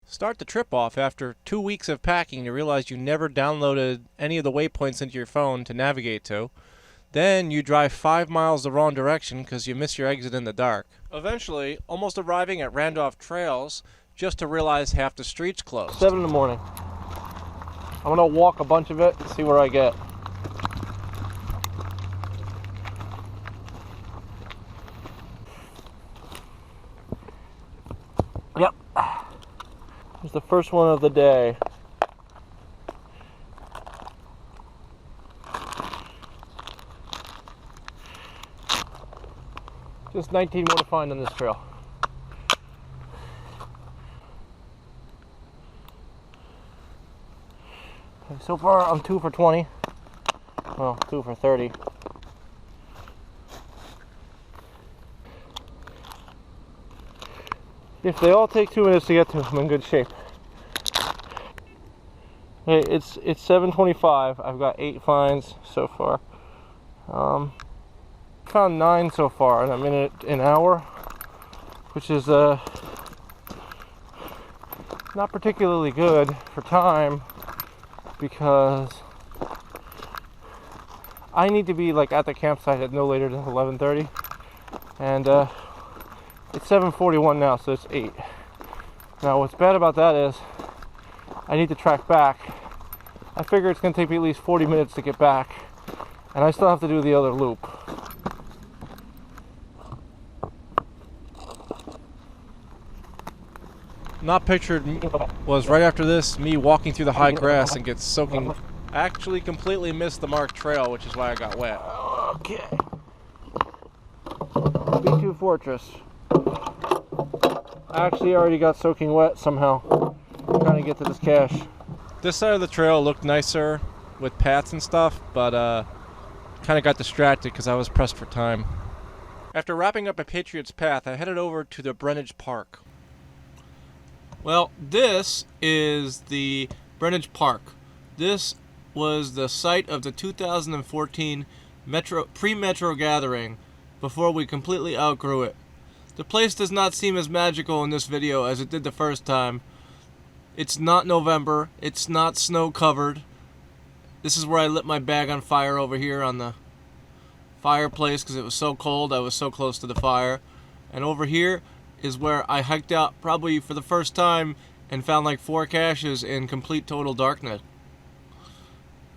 Start the trip off after 2 weeks of packing. You realize you never downloaded any of the waypoints into your phone to navigate to. Then you drive 5 miles the wrong direction because you miss your exit in the dark. Eventually, almost arriving at Randolph Trails, just to realize half the street's closed. 7 in the morning. I'm gonna walk a bunch of it and see where I get. Yep. Here's the first one of the day. Just 19 more to find on this trail. Okay, so far I'm 2 for 20. Well, 2 for 30. If they all take 2 minutes to get to, I'm in good shape. Okay, it's 7:25. I've got 8 finds so far. Found 9 so far, and I'm in an hour, which is not particularly good for time because I need to be like at the campsite at no later than 11:30, and it's 7:41 now, so it's 8. Now what's bad about that is I need to track back. I figure it's going to take me at least 40 minutes to get back, and I still have to do the other loop. Not pictured was right after this, me walking through the high grass and get soaking. Actually completely missed the marked trail, which is why I got wet. Okay. B2 Fortress. I actually already got soaking wet somehow trying to get to this cache. This side of the trail looked nicer with paths and stuff, but kind of got distracted because I was pressed for time. After wrapping up a Patriot's Path, I headed over to the Bundage Park. Well, this is the Bundage Park. This was the site of the 2014 pre-Metrogathering before we completely outgrew it. The place does not seem as magical in this video as it did the first time. It's not November. It's not snow covered. This is where I lit my bag on fire over here on the fireplace because it was so cold. I was so close to the fire. And over here is where I hiked out probably for the first time and found like 4 caches in complete total darkness.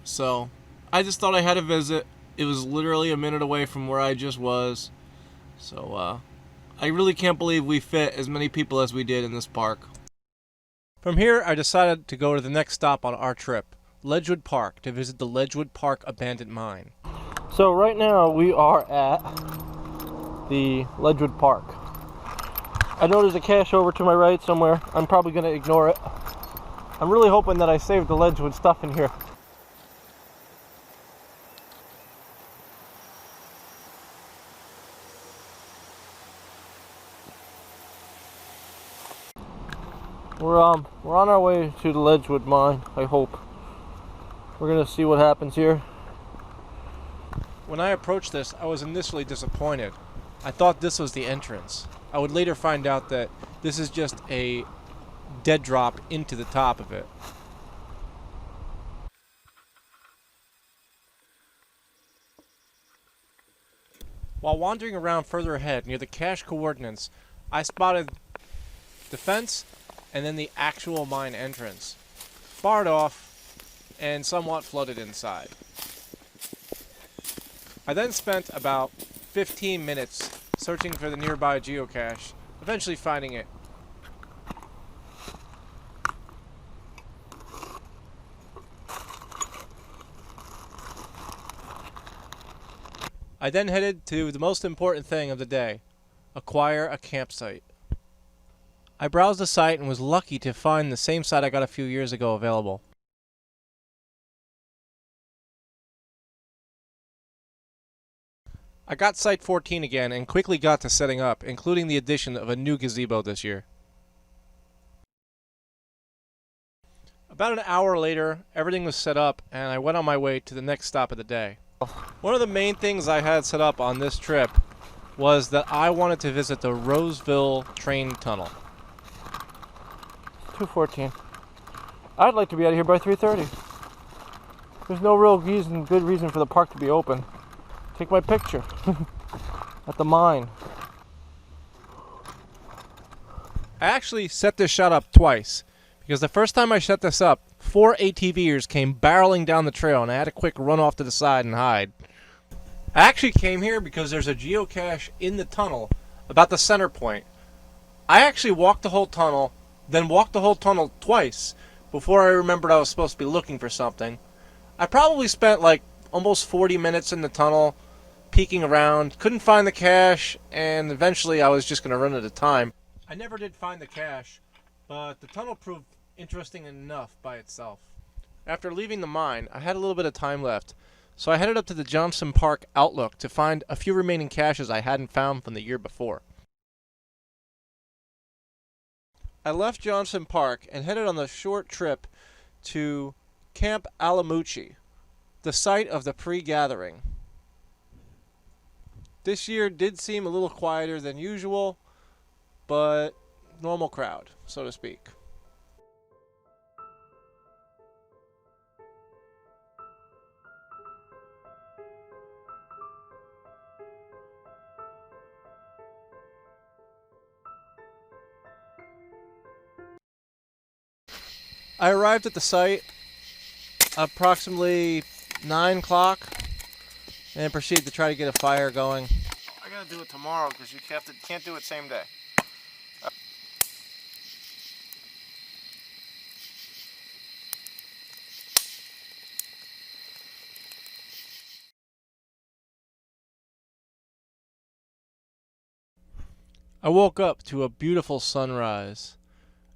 So I just thought I had a visit. It was literally a minute away from where I just was. So I really can't believe we fit as many people as we did in this park. From here, I decided to go to the next stop on our trip, Ledgewood Park, to visit the Ledgewood Park abandoned mine. So right now we are at the Ledgewood Park. I know there's a cache over to my right somewhere. I'm probably going to ignore it. I'm really hoping that I saved the Ledgewood stuff in here. We're on our way to the Ledgewood mine, I hope. We're gonna see what happens here. When I approached this, I was initially disappointed. I thought this was the entrance. I would later find out that this is just a dead drop into the top of it. While wandering around further ahead near the cache coordinates, I spotted the fence and then the actual mine entrance, barred off and somewhat flooded inside. I then spent about 15 minutes searching for the nearby geocache, eventually finding it. I then headed to the most important thing of the day, acquire a campsite. I browsed the site and was lucky to find the same site I got a few years ago available. I got Site 14 again and quickly got to setting up, including the addition of a new gazebo this year. About an hour later, everything was set up and I went on my way to the next stop of the day. One of the main things I had set up on this trip was that I wanted to visit the Rossvile train tunnel. 2:14. I'd like to be out of here by 3:30. There's no real good reason for the park to be open. Take my picture at the mine. I actually set this shot up twice, because the first time I set this up, 4 ATVers came barreling down the trail, and I had a quick run off to the side and hide. I actually came here because there's a geocache in the tunnel, about the center point. I actually walked the whole tunnel, then walked the whole tunnel twice, before I remembered I was supposed to be looking for something. I probably spent like almost 40 minutes in the tunnel, peeking around, couldn't find the cache, and eventually I was just going to run out of time. I never did find the cache, but the tunnel proved interesting enough by itself. After leaving the mine, I had a little bit of time left, so I headed up to the Johnstone Park Outlook to find a few remaining caches I hadn't found from the year before. I left Johnstone Park and headed on the short trip to Camp Alamuchi, the site of the pre-gathering. This year did seem a little quieter than usual, but normal crowd, so to speak. I arrived at the site approximately 9 o'clock and proceeded to try to get a fire going. I gotta do it tomorrow because you can't do it same day. I woke up to a beautiful sunrise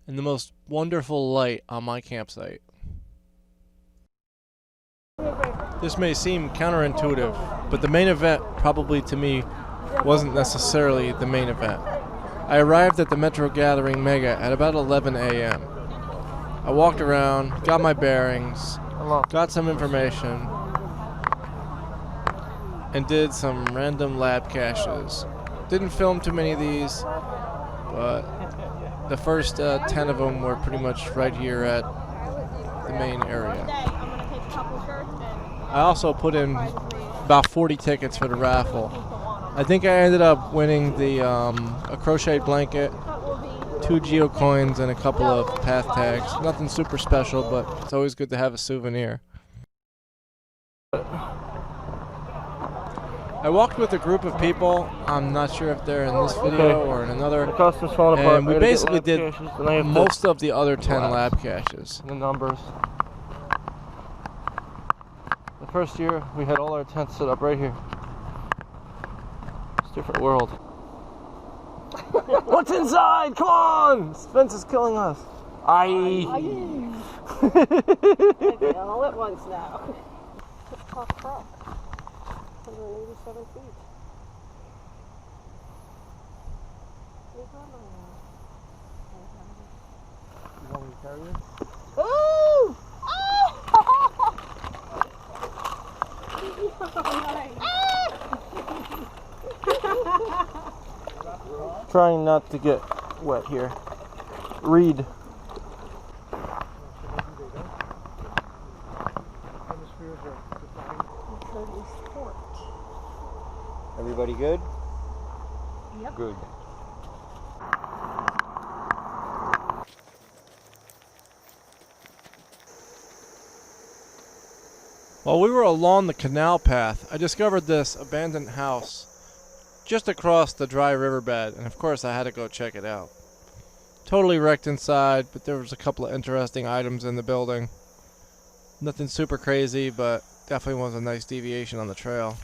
and the most wonderful light on my campsite. This may seem counterintuitive, but the main event probably to me wasn't necessarily the main event. I arrived at the Metrogathering Mega at about 11 a.m. I walked around, got my bearings, got some information, and did some random lab caches. Didn't film too many of these, but the first 10 of them were pretty much right here at the main area. I also put in about 40 tickets for the raffle. I think I ended up winning a crocheted blanket, 2 geocoins, and a couple of path tags. Nothing super special, but it's always good to have a souvenir. I walked with a group of people. I'm not sure if they're in this video or in another. And we basically did most of the other 10 lab caches. The numbers. The first year, we had all our tents set up right here. It's a different world. What's inside? Come on! This fence is killing us. Okay, all at once now. It's a tough crop. 187 feet. You want me to carry it? Ooh! Trying not to get wet here. Read. Everybody good? Yep. Good. While we were along the canal path, I discovered this abandoned house just across the dry riverbed, and of course I had to go check it out. Totally wrecked inside, but there was a couple of interesting items in the building. Nothing super crazy, but definitely was a nice deviation on the trail.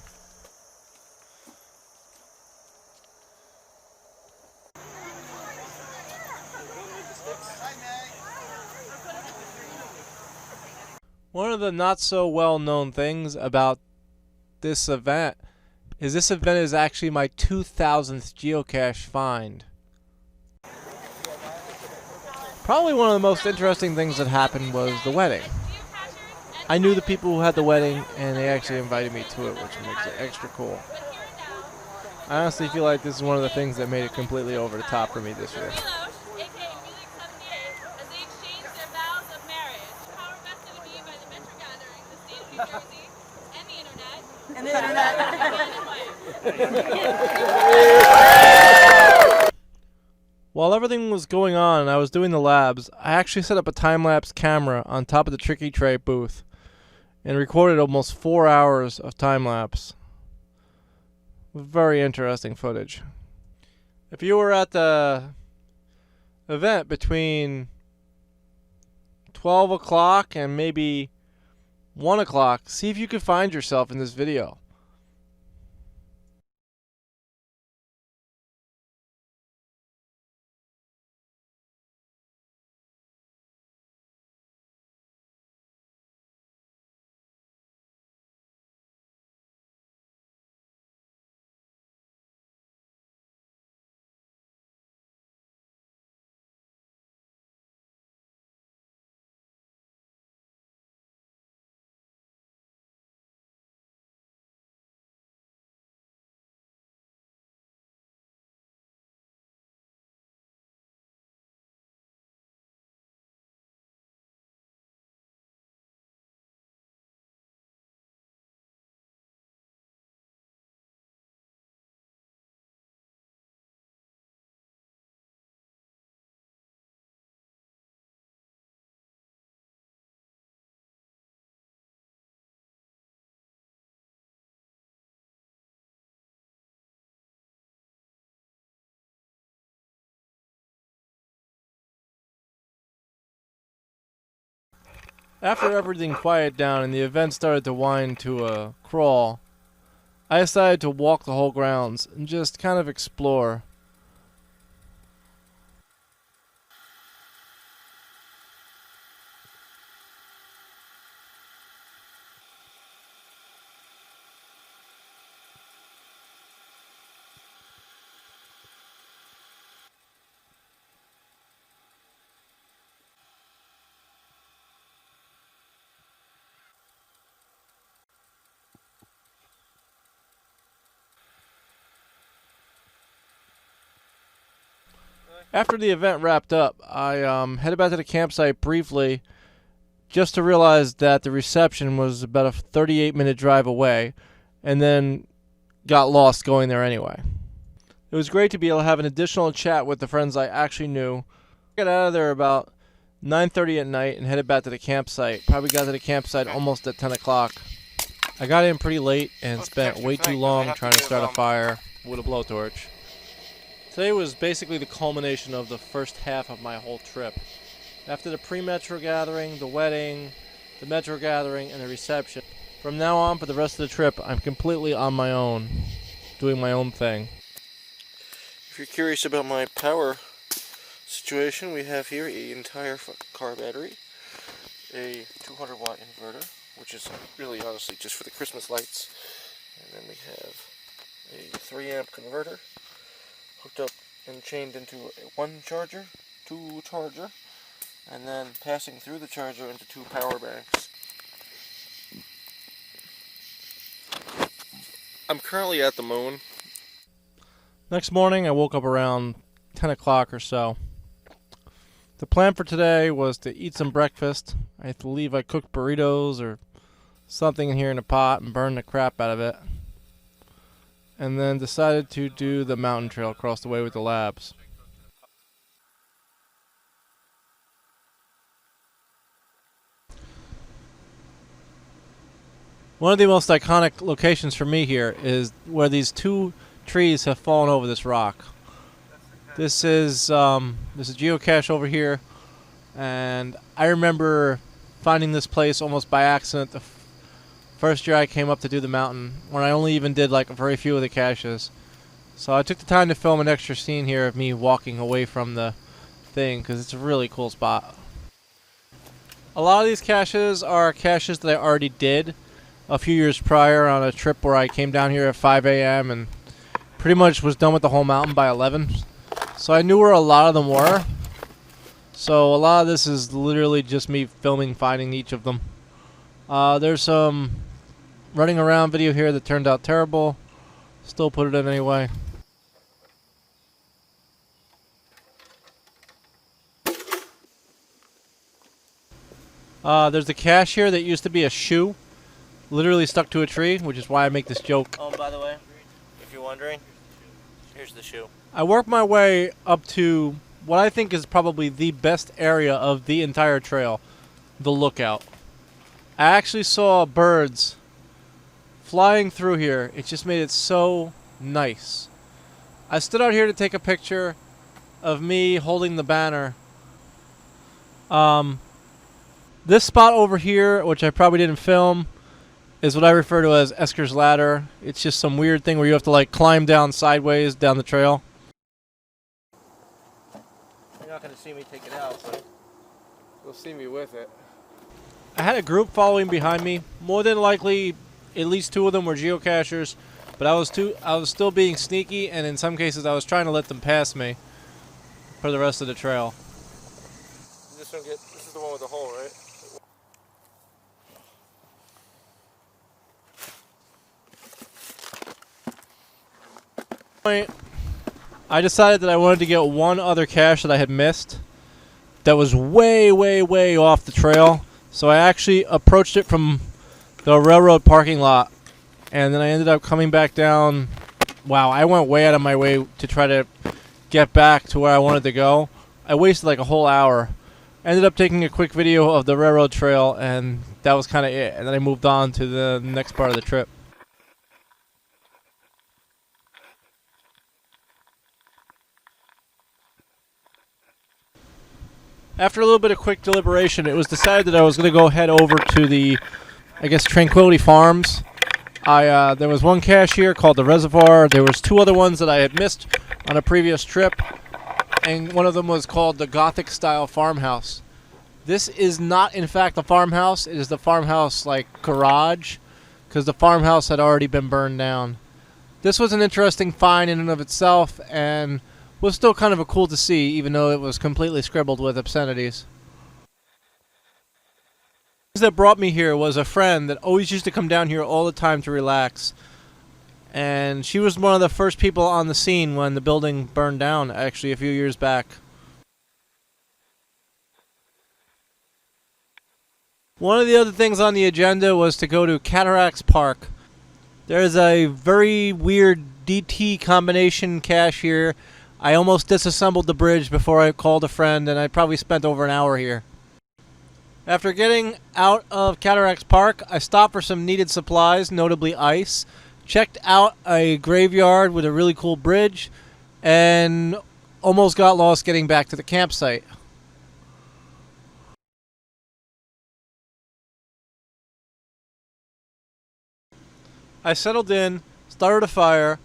One of the not so well known things about this event is actually my 2000th geocache find. Probably one of the most interesting things that happened was the wedding. I knew the people who had the wedding and they actually invited me to it, which makes it extra cool. I honestly feel like this is one of the things that made it completely over the top for me this year. New Jersey, and the internet. And the internet. While everything was going on and I was doing the labs, I actually set up a time-lapse camera on top of the Tricky Tray booth and recorded almost 4 hours of time-lapse. Very interesting footage. If you were at the event between 12 o'clock and maybe 1 o'clock, see if you could find yourself in this video. After everything quieted down and the event started to wind to a crawl, I decided to walk the whole grounds and just kind of explore. After the event wrapped up, I headed back to the campsite briefly just to realize that the reception was about a 38-minute drive away, and then got lost going there anyway. It was great to be able to have an additional chat with the friends I actually knew. I got out of there about 9:30 at night and headed back to the campsite. Probably got to the campsite almost at 10 o'clock. I got in pretty late and spent way too long trying to start a fire with a blowtorch. Today was basically the culmination of the first half of my whole trip. After the pre-metro gathering, the wedding, the metro gathering, and the reception, from now on for the rest of the trip, I'm completely on my own, doing my own thing. If you're curious about my power situation, we have here an entire car battery, a 200-watt inverter, which is really honestly just for the Christmas lights, and then we have a 3-amp converter, hooked up and chained into one charger, two charger, and then passing through the charger into 2 power banks. I'm currently at the moon. Next morning I woke up around 10 o'clock or so. The plan for today was to eat some breakfast. I believe I cooked burritos or something in here in a pot and burned the crap out of it. And then decided to do the mountain trail across the way with the labs. One of the most iconic locations for me here is where these 2 trees have fallen over this rock. This is a geocache over here, and I remember finding this place almost by accident the first year I came up to do the mountain, when I only even did like very few of the caches. So I took the time to film an extra scene here of me walking away from the thing, because it's a really cool spot. A lot of these caches are caches that I already did a few years prior on a trip where I came down here at 5 a.m. and pretty much was done with the whole mountain by 11. So I knew where a lot of them were. So a lot of this is literally just me filming, finding each of them. There's some running around video here that turned out terrible. Still put it in anyway. There's a cache here that used to be a shoe literally stuck to a tree, which is why I make this joke. Oh, and by the way, if you're wondering, here's the shoe. I worked my way up to what I think is probably the best area of the entire trail, the lookout. I actually saw birds flying through here. It just made it so nice. I stood out here to take a picture of me holding the banner. This spot over here, which I probably didn't film, is what I refer to as Esker's Ladder. It's just some weird thing where you have to like climb down sideways down the trail. You're not going to see me take it out, but you'll see me with it. I had a group following behind me. More than likely, at least 2 of them were geocachers, but I was still being sneaky, and in some cases I was trying to let them pass me for the rest of the trail. This is the one with the hole, right? I decided that I wanted to get one other cache that I had missed that was way, way, way off the trail. So I actually approached it from the railroad parking lot, and then I ended up coming back down. Wow, I went way out of my way to try to get back to where I wanted to go. I wasted like a whole hour. Ended up taking a quick video of the railroad trail, and that was kind of it. And then I moved on to the next part of the trip. After a little bit of quick deliberation, it was decided that I was going to go head over to the, I guess, Tranquility Farms. There was one cache here called the Reservoir. There was 2 other ones that I had missed on a previous trip, and one of them was called the Gothic-style farmhouse. This is not, in fact, a farmhouse. It is the farmhouse, like, garage, because the farmhouse had already been burned down. This was an interesting find in and of itself, and was still kind of a cool to see, even though it was completely scribbled with obscenities. That brought me here was a friend that always used to come down here all the time to relax, and she was one of the first people on the scene when the building burned down, actually a few years back. One of the other things on the agenda was to go to Cataracts Park. There's a very weird DT combination cache here. I almost disassembled the bridge before I called a friend, and I probably spent over an hour here. After getting out of Cataracts Park, I stopped for some needed supplies, notably ice, checked out a graveyard with a really cool bridge, and almost got lost getting back to the campsite. I settled in, started a fire,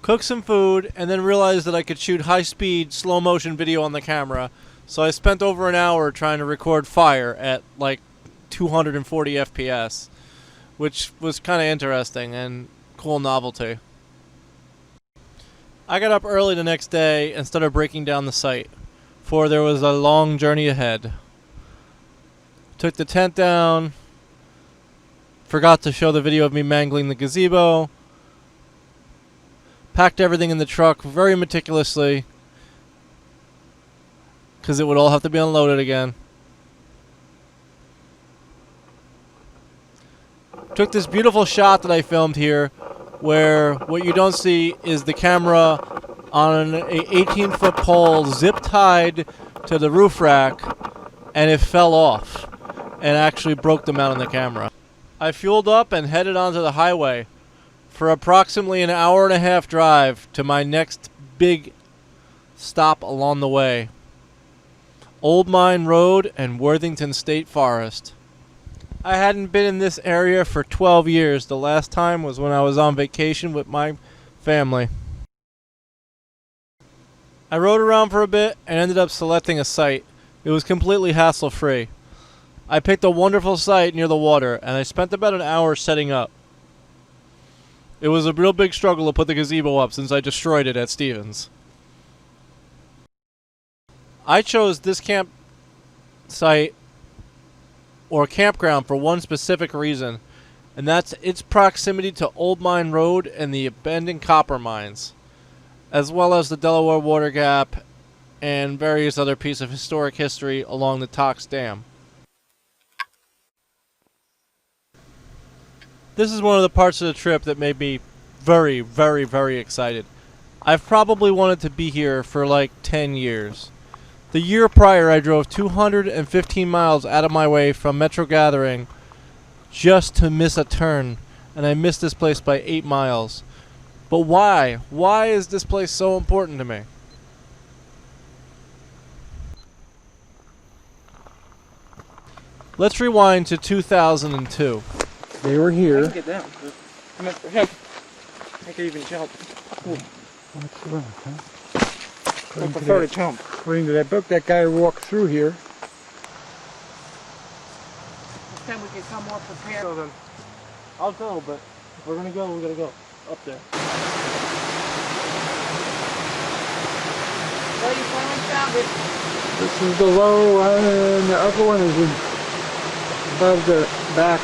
cooked some food, and then realized that I could shoot high-speed, slow-motion video on the camera. So I spent over an hour trying to record fire at like 240 FPS, which was kind of interesting and cool novelty. I got up early the next day and started breaking down the site, for there was a long journey ahead. Took the tent down, forgot to show the video of me mangling the gazebo, packed everything in the truck very meticulously, because it would all have to be unloaded again. Took this beautiful shot that I filmed here, where what you don't see is the camera on an 18-foot pole zip-tied to the roof rack, and it fell off and actually broke the mount on the camera. I fueled up and headed onto the highway for approximately an hour-and-a-half drive to my next big stop along the way. Old Mine Road and Worthington State Forest. I hadn't been in this area for 12 years. The last time was when I was on vacation with my family. I rode around for a bit and ended up selecting a site. It was completely hassle-free. I picked a wonderful site near the water, and I spent about an hour setting up. It was a real big struggle to put the gazebo up since I destroyed it at Stevens. I chose this campsite or campground for one specific reason, and that's its proximity to Old Mine Road and the abandoned copper mines, as well as the Delaware Water Gap and various other pieces of historic history along the Tox Dam. This is one of the parts of the trip that made me very, very, very excited. I've probably wanted to be here for like 10 years. The year prior, I drove 215 miles out of my way from Metrogathering just to miss a turn, and I missed this place by 8 miles. But why? Why is this place so important to me? Let's rewind to 2002. They were here. I can get down. I meant for him. I could even jump. What's the matter, huh? I prefer to jump. According to that book, that guy walked through here. Next time we can come more prepared. So then, I'll go, but if we're gonna go, we gotta go up there. What are you planning, Travis? This is the low one, and the upper one is above the back.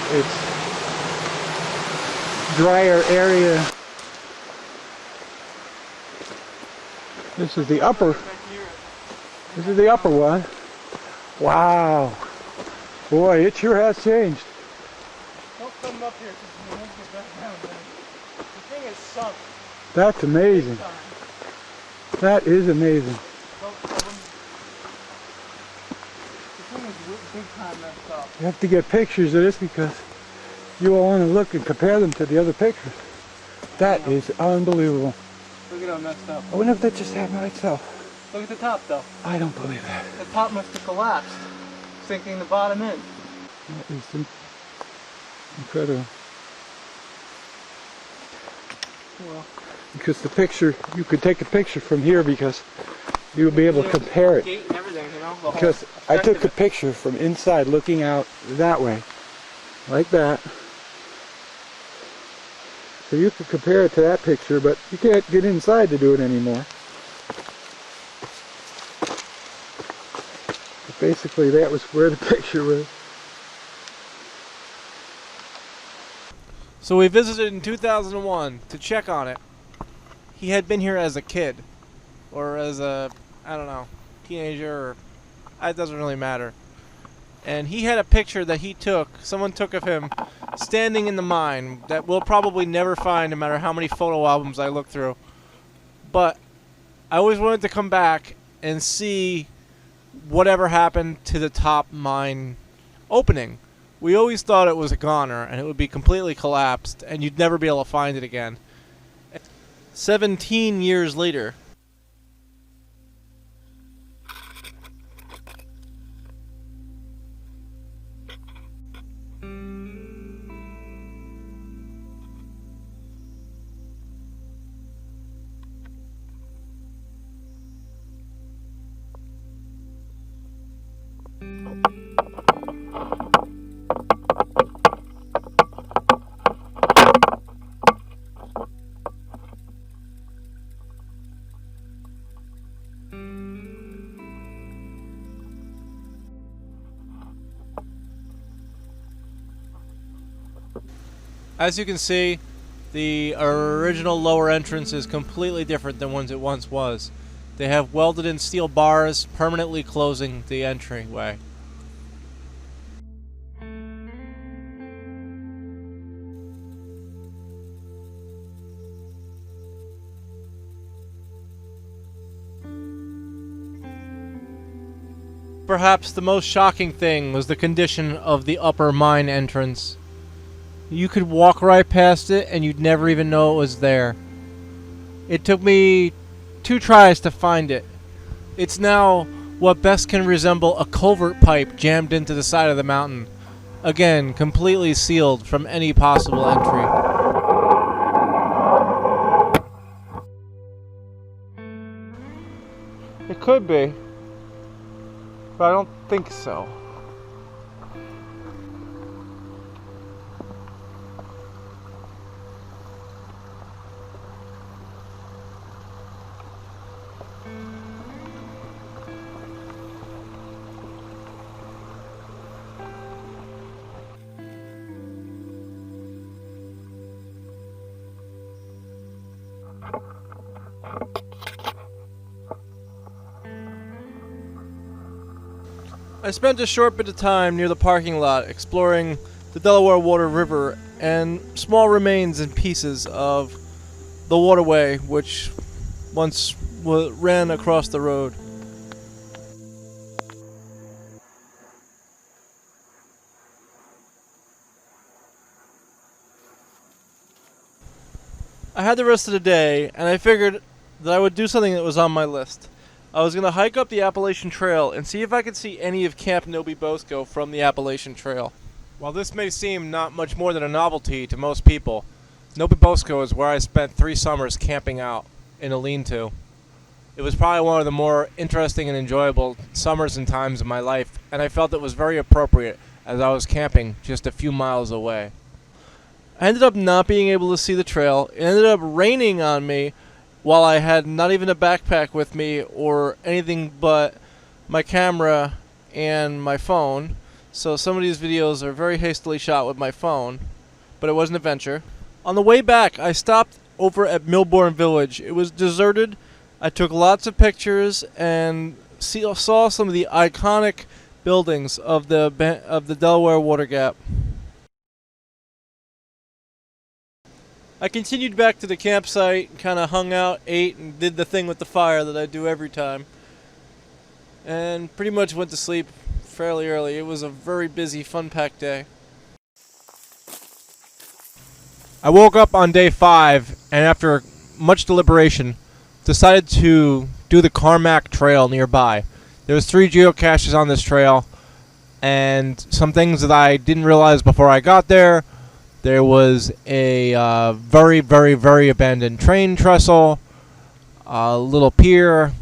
It's drier area. This is the upper. This is the upper one. Wow. Boy, it sure has changed. Don't come up here because we won't get back down there. The thing is sunk. That's amazing. That is amazing. The thing is big time messed up. You have to get pictures of this because you will want to look and compare them to the other pictures. That is unbelievable. Look at how messed up. I wonder if that just happened by itself. Look at the top though. I don't believe that. The top must have collapsed, sinking the bottom in. That is incredible. Well, Because the picture, you could take a picture from here because you'll be able to compare it. gate and everything, you know. The Because whole I took a effect picture from inside looking out that way. Like that. So you could compare it to that picture, but you can't get inside to do it anymore. But basically that was where the picture was. So we visited in 2001 to check on it. He had been here as a kid, or as a, I don't know, teenager, or it doesn't really matter. And he had a picture that he took, someone took of him standing in the mine that we'll probably never find no matter how many photo albums I look through. But I always wanted to come back and see whatever happened to the top mine opening. We always thought it was a goner and it would be completely collapsed and you'd never be able to find it again. 17 years later. As you can see, the original lower entrance is completely different than ones it once was. They have welded in steel bars permanently closing the entryway. Perhaps the most shocking thing was the condition of the upper mine entrance. You could walk right past it and you'd never even know it was there. It took me 2 tries to find it. It's now what best can resemble a culvert pipe jammed into the side of the mountain. Again, completely sealed from any possible entry. It could be, but I don't think so. I spent a short bit of time near the parking lot exploring the Delaware Water River and small remains and pieces of the waterway which once ran across the road. I had the rest of the day, and I figured that I would do something that was on my list. I was going to hike up the Appellation Trail and see if I could see any of Camp Nobi Bosco from the Appellation Trail. While this may seem not much more than a novelty to most people, Nobi Bosco is where I spent 3 summers camping out in a lean-to. It was probably one of the more interesting and enjoyable summers and times of my life, and I felt it was very appropriate as I was camping just a few miles away. I ended up not being able to see the trail. It ended up raining on me while I had not even a backpack with me or anything but my camera and my phone. So some of these videos are very hastily shot with my phone, but it was an adventure. On the way back, I stopped over at Milborne Village. It was deserted. I took lots of pictures and saw some of the iconic buildings of the Delaware Water Gap. I continued back to the campsite, kind of hung out, ate, and did the thing with the fire that I do every time. And pretty much went to sleep fairly early. It was a very busy, fun-packed day. I woke up on day 5, and after much deliberation, decided to do the Karmac trail nearby. There was 3 geocaches on this trail, and some things that I didn't realize before I got there. There was a very, very, very abandoned train trestle, a little pier,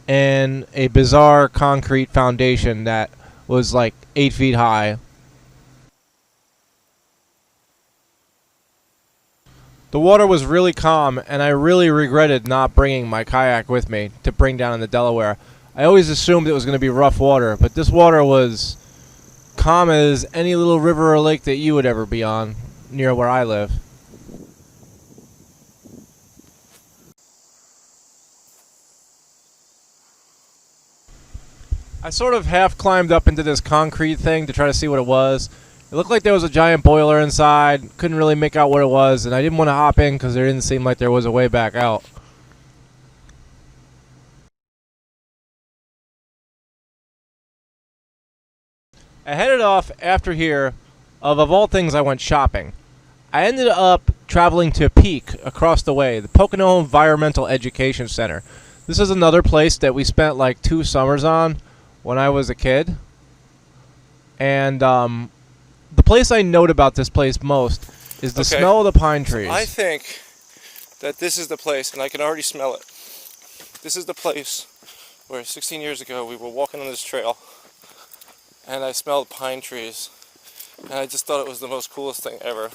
and a bizarre concrete foundation that was like 8 feet high. The water was really calm, and I really regretted not bringing my kayak with me to bring down in the Delaware. I always assumed it was going to be rough water, but this water was calm as any little river or lake that you would ever be on near where I live. I sort of half climbed up into this concrete thing to try to see what it was. It looked like there was a giant boiler inside. Couldn't really make out what it was, and I didn't want to hop in because there didn't seem like there was a way back out. I headed off after here. Of all things, I went shopping. I ended up traveling to Peec across the way, the Pocono Environmental Education Center. This is another place that we spent like 2 summers on when I was a kid. And the place I note about this place most is the smell of the pine trees. I think that this is the place, and I can already smell it. This is the place where 16 years ago we were walking on this trail, and I smelled pine trees. And I just thought it was the most coolest thing ever.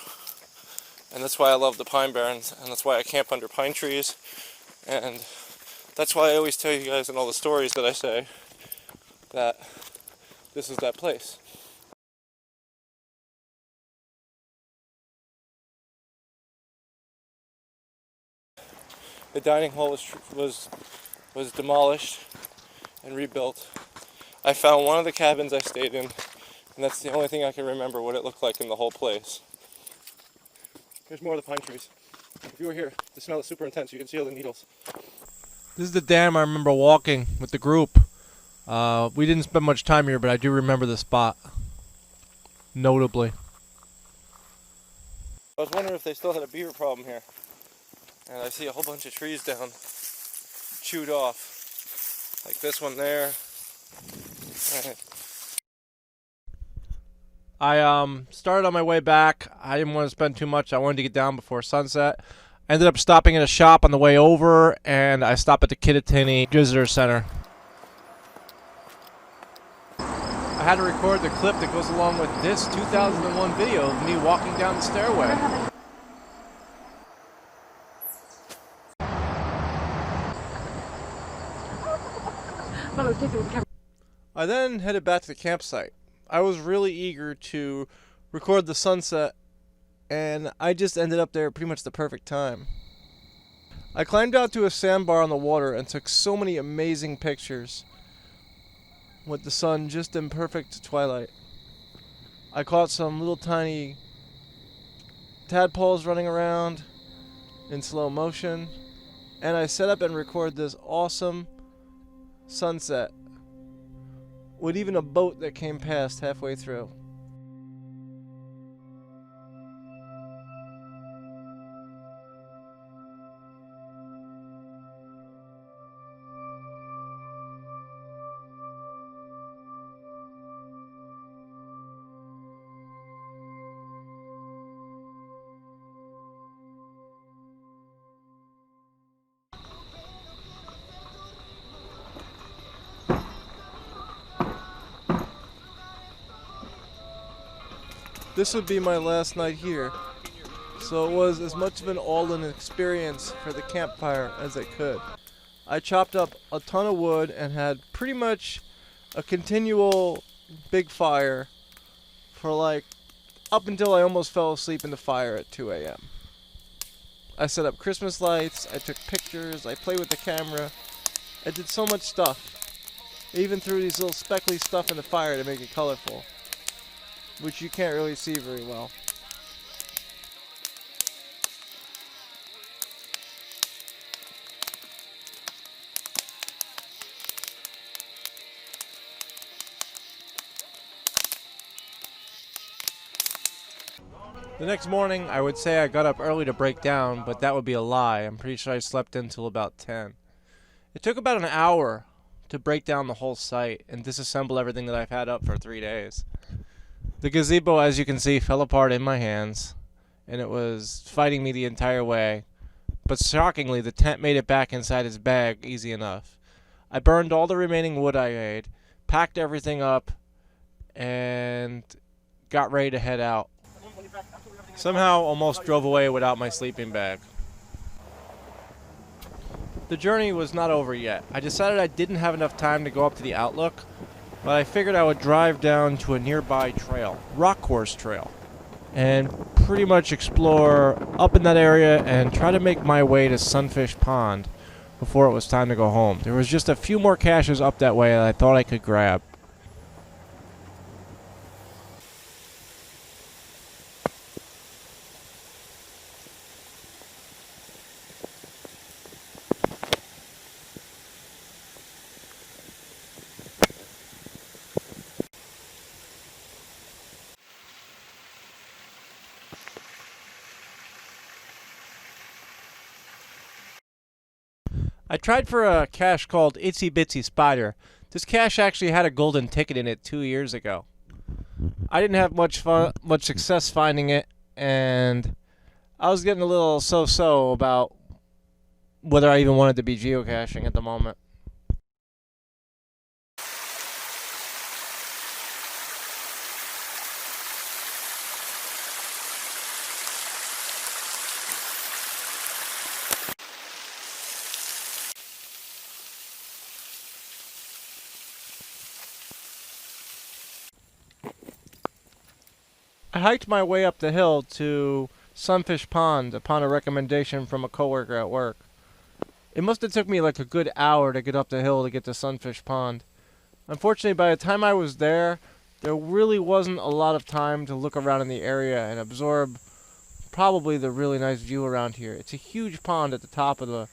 And that's why I love the Pine Barrens, and that's why I camp under pine trees. And that's why I always tell you guys in all the stories that I say that this is that place. The dining hall was demolished and rebuilt. I found one of the cabins I stayed in, and that's the only thing I can remember what it looked like in the whole place. Here's more of the pine trees. If you were here, the smell is super intense. You can see all the needles. This is the dam I remember walking with the group. We didn't spend much time here, but I do remember the spot. Notably. I was wondering if they still had a beaver problem here. And I see a whole bunch of trees down, chewed off. Like this one there. I started on my way back. I didn't want to spend too much. I wanted to get down before sunset. I ended up stopping at a shop on the way over, and I stopped at the Kittatinny Visitor Center. I had to record the clip that goes along with this 2001 video of me walking down the stairway. I then headed back to the campsite. I was really eager to record the sunset, and I just ended up there at pretty much the perfect time. I climbed out to a sandbar on the water and took so many amazing pictures with the sun just in perfect twilight. I caught some little tiny tadpoles running around in slow motion, and I set up and recorded this awesome sunset with even a boat that came past halfway through. This would be my last night here, so it was as much of an all-in experience for the campfire as I could. I chopped up a ton of wood and had pretty much a continual big fire for like up until I almost fell asleep in the fire at 2 a.m. I set up Christmas lights, I took pictures, I played with the camera, I did so much stuff. I even threw these little speckly stuff in the fire to make it colorful, which you can't really see very well. The next morning, I would say I got up early to break down, but that would be a lie. I'm pretty sure I slept until about 10. It took about an hour to break down the whole site and disassemble everything that I've had up for 3 days. The gazebo, as you can see, fell apart in my hands, and it was fighting me the entire way. But shockingly, the tent made it back inside its bag easy enough. I burned all the remaining wood I made, packed everything up, and got ready to head out. Somehow almost drove away without my sleeping bag. The journey was not over yet. I decided I didn't have enough time to go up to the outlook, but I figured I would drive down to a nearby trail, rock course trail, and pretty much explore up in that area and try to make my way to Sunfish Pond before it was time to go home. There was just a few more caches up that way that I thought I could grab. I tried for a cache called Itsy Bitsy Spider. This cache actually had a golden ticket in it 2 years ago. I didn't have much success finding it, and I was getting a little so-so about whether I even wanted to be geocaching at the moment. I hiked my way up the hill to Sunfish Pond upon a recommendation from a coworker at work. It must have took me like a good hour to get up the hill to get to Sunfish Pond. Unfortunately, by the time I was there really wasn't a lot of time to look around in the area and absorb probably the really nice view around here. It's a huge pond at the top of the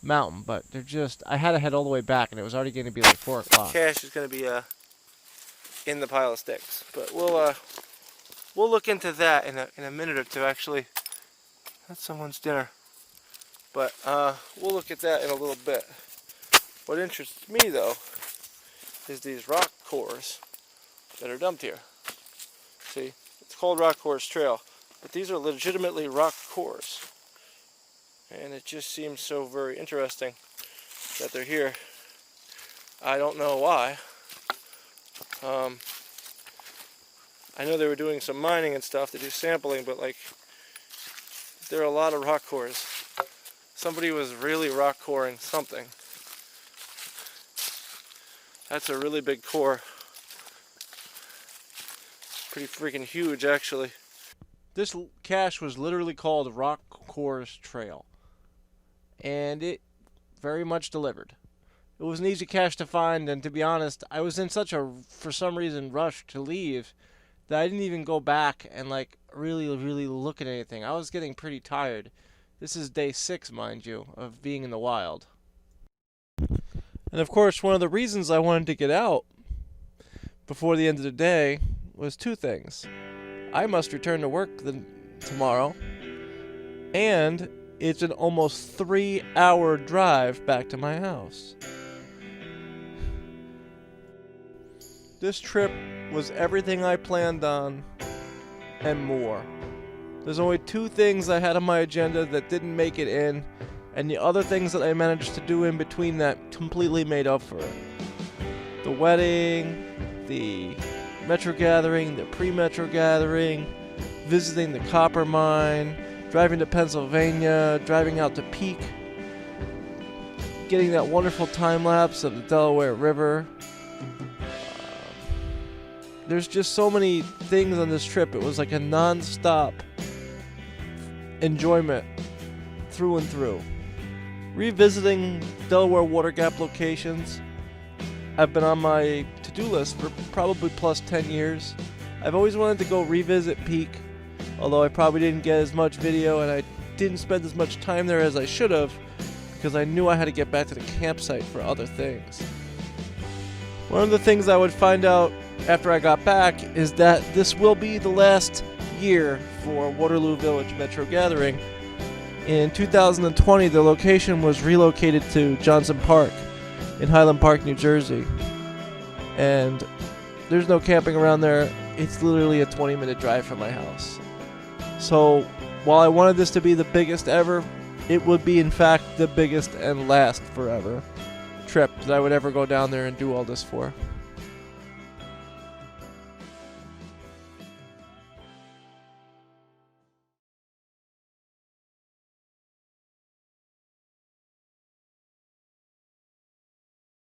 mountain, but I had to head all the way back, and it was already going to be like 4 o'clock. Cache is going to be in the pile of sticks, but we'll look into that in a minute or two. Actually, that's someone's dinner, but we'll look at that in a little bit. What interests me though is these rock cores that are dumped here. See, it's called Rock Cores Trail, but these are legitimately rock cores, and it just seems so very interesting that they're here. I don't know why. I know they were doing some mining and stuff to do sampling, but like, there are a lot of rock cores. Somebody was really rock coring something. That's a really big core. Pretty freaking huge, actually. This cache was literally called Rock Cores Trail, and it very much delivered. It was an easy cache to find, and to be honest, I was in such a, for some reason, rush to leave that I didn't even go back and like really look at anything. I was getting pretty tired. This is day 6, mind you, of being in the wild. And of course, one of the reasons I wanted to get out before the end of the day was 2 things. I must return to work tomorrow, and it's an almost 3-hour drive back to my house. This trip was everything I planned on and more. There's only 2 things I had on my agenda that didn't make it in, and the other things that I managed to do in between that completely made up for it. The wedding, the metrogathering, the pre-metrogathering, visiting the copper mine, driving to Pennsylvania, driving out to Peek, getting that wonderful time lapse of the Delaware River. There's just so many things on this trip. It was like a non-stop enjoyment through and through. Revisiting Delaware water gap locations, I've been on my to-do list for probably plus 10 years. I've always wanted to go revisit Peek, although I probably didn't get as much video and I didn't spend as much time there as I should have because I knew I had to get back to the campsite for other things. One of the things I would find out after I got back is that this will be the last year for Waterloo Village Metrogathering. In 2020, the location was relocated to Johnson Park in Highland Park, New Jersey. And there's no camping around there. It's literally a 20-minute drive from my house. So while I wanted this to be the biggest ever, it would be in fact the biggest and last forever trip that I would ever go down there and do all this for.